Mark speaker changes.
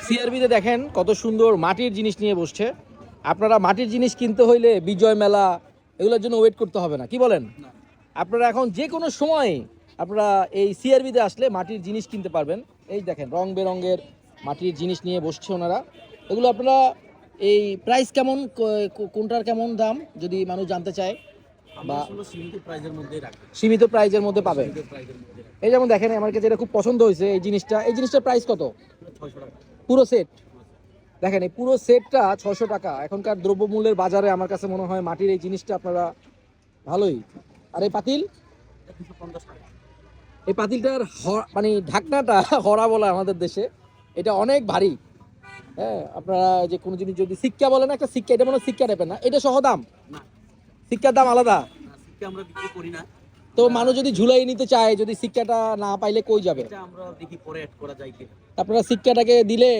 Speaker 1: সিআরবিতে দেখেন কত সুন্দর মাটির জিনিস নিয়ে বসছে। আপনারা মাটির জিনিস কিনতে হইলে বিজয় মেলা এগুলোর জন্য ওয়েট করতে হবে না, কি বলেন? আপনারা এখন যে কোনো সময় আপনারা এই সিআরবিতে আসলে মাটির জিনিস কিনতে পারবেন। এই দেখেন রং বেরঙের মাটির জিনিস নিয়ে বসছে ওনারা। এগুলো আপনারা এই প্রাইস কেমন, কোনটার কেমন দাম যদি মানুষ জানতে চায়? বা সীমিত প্রাইজের মধ্যে পাবে। এই যেমন দেখেন আমার কাছে এটা খুব পছন্দ হয়েছে এই জিনিসটা। এই জিনিসটার প্রাইস কত? পুরো সেট। দেখেন এই পুরো সেটটা 600 টাকা। এখনকার দ্রব্যমূল্যের বাজারে আমার কাছে মনে হয় মাটির এই জিনিসটা আপনারা ভালোই। আর এই পাতিল, এই পাতিলটার মানে ঢাকনাটা হরা বলা আমাদের দেশে, এটা অনেক ভারী। হ্যাঁ, আপনারা যে কোনো জিনিস যদি সিক্কা বলেন, একটা সিক্কা, এটা মনে হয় সিক্কা টাইপের না, এটা সহ দাম? সিক্কার দাম আলাদা।
Speaker 2: আমরা বিক্রি করি না।
Speaker 1: তো মানুষ যদি ঝুলাই নিতে চায়, যদি সিক্কাটা না পাইলে কই যাবে?
Speaker 2: আমরা দেখি পরে অ্যাড করা যায় কিনা।
Speaker 1: আপনারা সিক্কাটাকে দিলে